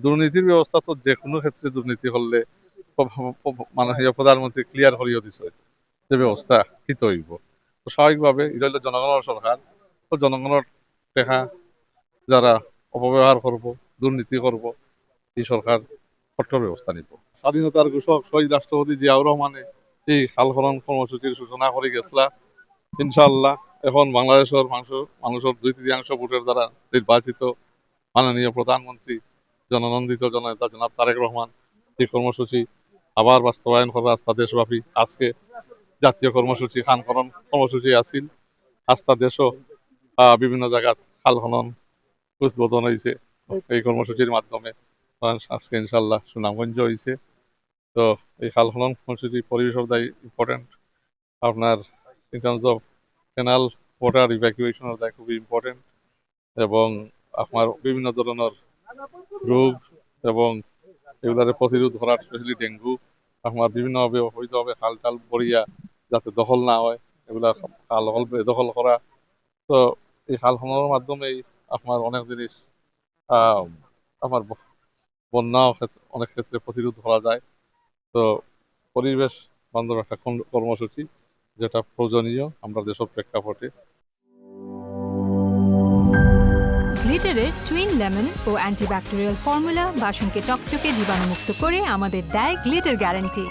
দুর্নীতির ব্যবস্থা তো যে কোনো ক্ষেত্রে দুর্নীতি হলে মাননীয় প্রধানমন্ত্রী ক্লিয়ার করিয়ে দিছে যে ব্যবস্থা কিত হইব। তো স্বাভাবিকভাবে এটা হলো জনগণের সরকার, তো জনগণের টাকা যারা অপব্যবহার করব, দুর্নীতি করব, এই সরকার কঠোর ব্যবস্থা নিব। স্বাধীনতার ঘোষক শহীদ রাষ্ট্রপতি জিয়াউর রহমানে এই খাল খনন কর্মসূচির সূচনা করে গেছলা। ইনশাআল্লাহ এখন বাংলাদেশের মানুষের 2/3 ভোটের দ্বারা নির্বাচিত মাননীয় প্রধানমন্ত্রী জননন্দিত জননেতা জনাব তারেক রহমান এই কর্মসূচি আবার বাস্তবায়ন করা আস্থা দেশব্যাপী। আজকে জাতীয় কর্মসূচি খান খনন কর্মসূচি আছিল। আস্থা দেশও বিভিন্ন জায়গাত খাল খনন উদ্বোধন হয়েছে এই কর্মসূচির মাধ্যমে। আজকে ইনশাল্লাহ সুনামগঞ্জ হয়েছে। তো এই খাল খনন কর্মসূচি পরিবেশের দায়ী ইম্পর্টেন্ট, আপনার in terms of canal water ইভ্যাকুয়েশনের দায় খুবই ইম্পর্টেন্ট, এবং আপনার বিভিন্ন ধরনের রোগ এবং এগুলারে প্রতিরোধ করার, স্পেশালি ডেঙ্গু, আপনার বিভিন্নভাবে অবৈধভাবে খাল টাল ভরিয়া যাতে দখল না হয়, এগুলা খাল দখল করা। তো এই খাল খননের মাধ্যমেই আপনার অনেক জিনিস আমার বন্যা অনেক ক্ষেত্রে প্রতিরোধ করা যায়। তো পরিবেশ বান্ধব একটা কর্মসূচি যেটা প্রয়োজনীয় আমরা দেশের প্রেক্ষাপটে। গ্লিটারের টুইন লেমন ও অ্যান্টিব্যাকটেরিয়াল ফর্মুলা বাসনকে চকচকে জীবাণুমুক্ত করে আমাদের দেয় গ্লিটার গ্যারান্টি।